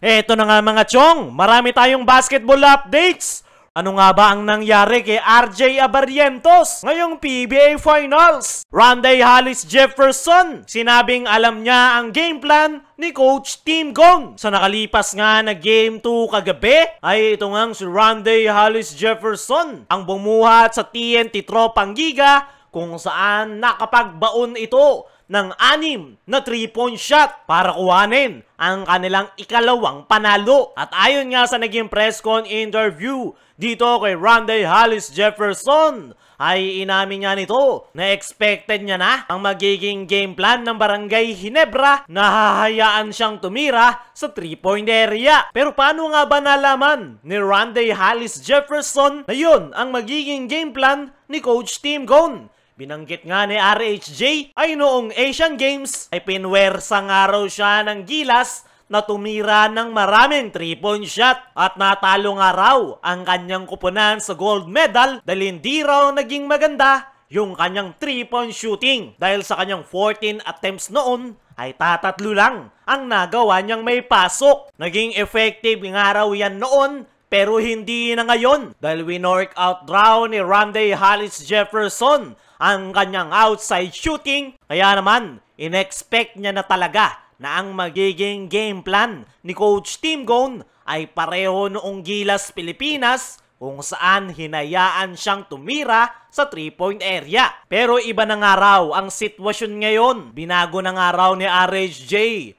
Eto na nga mga chong, marami tayong basketball updates. Ano nga ba ang nangyari kay RJ Abarrientos ngayong PBA Finals? Rondae Hollis Jefferson, sinabing alam niya ang game plan ni Coach Tim Cone. Sa nakalipas nga na Game 2 kagabi, ay ito ngang si Rondae Hollis Jefferson ang bumuhat sa TNT Tropang Giga kung saan nakapagbaon ito ng 6 na 3-point shot para kuhanin ang kanilang ikalawang panalo. At ayon nga sa naging press con interview dito kay Rondae Hollis Jefferson, ay inamin niya nito na expected niya na ang magiging game plan ng Barangay Ginebra na hahayaan siyang tumira sa 3-point area. Pero paano nga ba nalaman ni Rondae Hollis Jefferson na yun ang magiging game plan ni Coach Tim Cone? Binanggit nga ni RHJ ay noong Asian Games ay pinwersang araw siya ng gilas na tumira ng maraming 3-point shot at natalo nga raw ang kanyang kupunan sa gold medal dahil hindi raw naging maganda yung kanyang 3-point shooting. Dahil sa kanyang 14 attempts noon ay tatatlo lang ang nagawa niyang may pasok. Naging effective nga raw yan noon pero hindi na ngayon dahil winork out raw ni Rondae Hollis Jefferson ang kanyang outside shooting. Kaya naman, in-expect niya na talaga na ang magiging game plan ni Coach Tim Cone ay pareho noong Gilas Pilipinas kung saan hinayaan siyang tumira sa 3-point area. Pero iba na nga raw ang sitwasyon ngayon. Binago na nga raw ni RHJ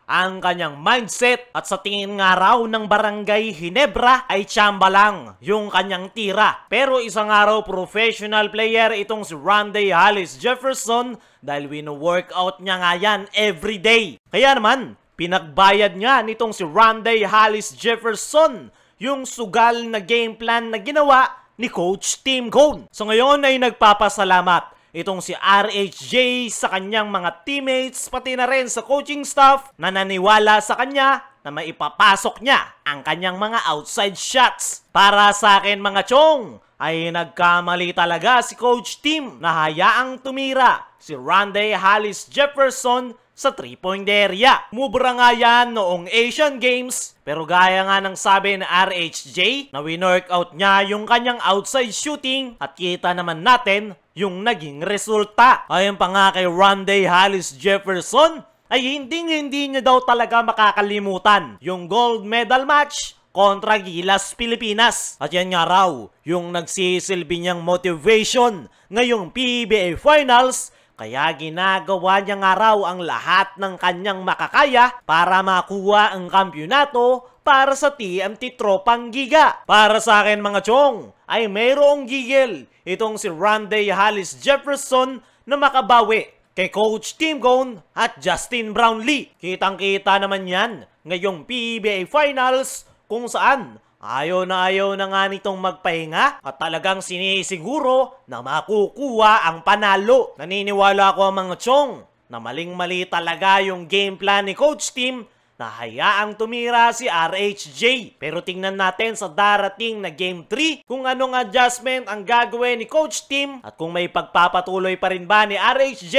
ang kanyang mindset at sa tingin nga raw ng Barangay Ginebra ay tsamba lang yung kanyang tira. Pero isang araw professional player itong si Rondae Hollis Jefferson dahil wino-workout niya nga yan everyday. Kaya naman, pinagbayad niya nitong si Rondae Hollis Jefferson yung sugal na game plan na ginawa ni Coach Tim Cone. So ngayon ay nagpapasalamat itong si RHJ sa kanyang mga teammates pati na rin sa coaching staff na naniwala sa kanya na maipapasok niya ang kanyang mga outside shots. Para sa akin mga chong, ay nagkamali talaga si Coach Tim na hayaang tumira si Rondae Hollis Jefferson sa 3-point area. Mubra nga yan noong Asian Games, pero gaya nga ng sabi ng RHJ na winorkout niya yung kanyang outside shooting at kita naman natin yung naging resulta. Ayon pa nga kay Rondae Hollis Jefferson ay hindi niya daw talaga makakalimutan yung gold medal match kontra Gilas Pilipinas. At yan nga raw yung nagsisilbi niyang motivation ngayong PBA Finals. Kaya ginagawa niya nga raw ang lahat ng kanyang makakaya para makuha ang kampyonato para sa TNT Tropang Giga. Para sa akin mga chong, ay mayroong gigil itong si Rondae Hollis Jefferson na makabawi kay Coach Tim Cone at Justin Brownlee. Kitang-kita naman yan ngayong PBA Finals kung saan ayaw na nga nitong magpahinga at talagang sinisiguro na makukuha ang panalo. Naniniwala ko mga chong na maling-mali talaga yung game plan ni Coach Tim na hayaang tumira si RHJ. Pero tingnan natin sa darating na Game 3 kung anong adjustment ang gagawin ni Coach Tim at kung may pagpapatuloy pa rin ba ni RHJ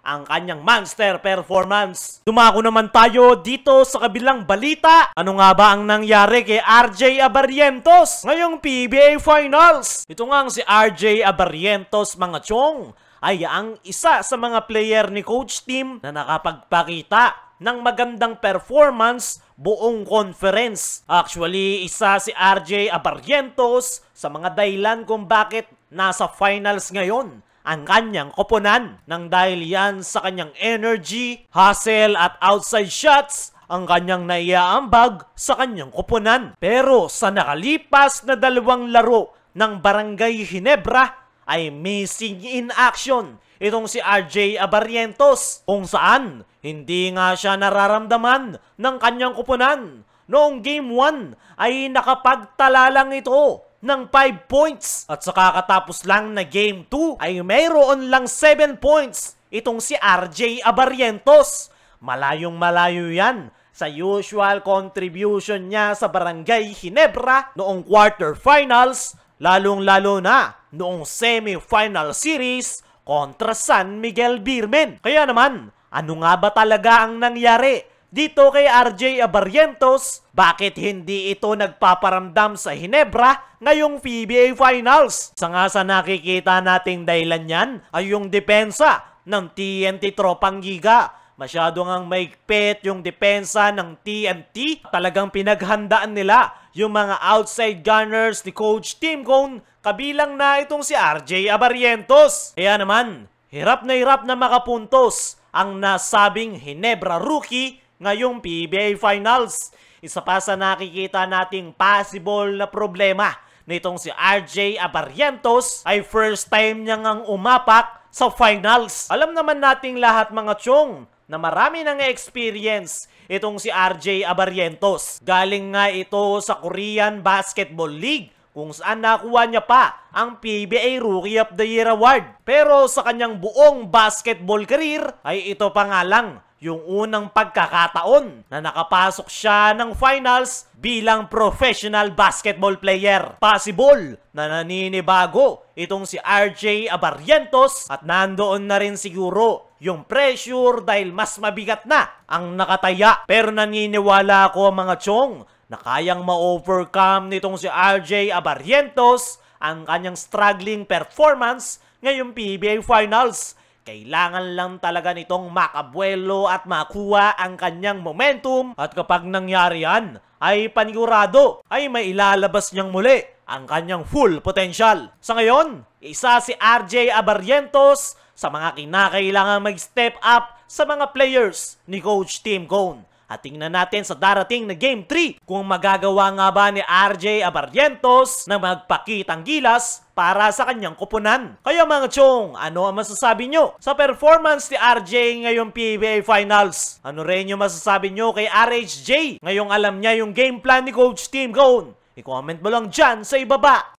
ang kanyang monster performance. Dumako naman tayo dito sa kabilang balita. Ano nga ba ang nangyari kay RJ Abarrientos ngayong PBA Finals? Ito nga si RJ Abarrientos mga chong ay ang isa sa mga player ni Coach Tim na nakapagpakita ng magandang performance buong conference. Actually, isa si RJ Abarrientos sa mga dahilan kung bakit nasa finals ngayon ang kanyang koponan. Nang dahil yan sa kanyang energy, hustle at outside shots ang kanyang naiaambag sa kanyang koponan. Pero sa nakalipas na 2 laro ng Barangay Ginebra ay missing in action itong si RJ Abarrientos kung saan hindi nga siya nararamdaman ng kanyang kupunan. Noong Game 1 ay nakapagtala lang ito ng 5 points at sa kakatapos lang na Game 2 ay mayroon lang 7 points itong si RJ Abarrientos. Malayong malayo yan sa usual contribution niya sa Barangay Ginebra noong quarterfinals, lalong-lalo na noong semi-final series kontra San Miguel Beermen. Kaya naman, ano nga ba talaga ang nangyari dito kay RJ Abarrientos, bakit hindi ito nagpaparamdam sa Hinebra ngayong PBA Finals? Sa nakikita nating dahilan yan ay yung depensa ng TNT Tropang Giga. Masyado ngang maigpit yung depensa ng TNT. Talagang pinaghandaan nila yung mga outside gunners ni Coach Tim Cone, kabilang na itong si RJ Abarrientos. Kaya naman, hirap na makapuntos ang nasabing Hinebra rookie ngayong PBA Finals. Isa pa sa nakikita nating possible na problema nitong si RJ Abarrientos ay first time niyang ang umapak sa finals. Alam naman nating lahat mga chong na marami nang experience itong si RJ Abarrientos. Galing nga ito sa Korean Basketball League kung saan nakuha niya pa ang PBA Rookie of the Year Award. Pero sa kanyang buong basketball career ay ito pa nga lang yung unang pagkakataon na nakapasok siya ng finals bilang professional basketball player. Possible na naninibago itong si RJ Abarrientos at nandoon na rin siguro yung pressure dahil mas mabigat na ang nakataya. Pero naniniwala ako mga chong na kayang ma-overcome nitong si RJ Abarrientos ang kanyang struggling performance ngayong PBA Finals. Kailangan lang talaga nitong makabuelo at makuha ang kanyang momentum, at kapag nangyari yan, ay panigurado ay mailalabas niyang muli ang kanyang full potential. Sa ngayon, isa si RJ Abarrientos sa mga kinakailangan mag-step up sa mga players ni Coach Tim Cone. At tingnan natin sa darating na Game 3 kung magagawa nga ba ni RJ Abarrientos na magpakitang gilas para sa kanyang kupunan. Kaya mga chong, ano ang masasabi nyo sa performance ni RJ ngayong PBA Finals? Ano rin yung masasabi nyo kay RHJ ngayong alam niya yung game plan ni Coach Tim Cone? I-comment mo lang dyan sa ibaba.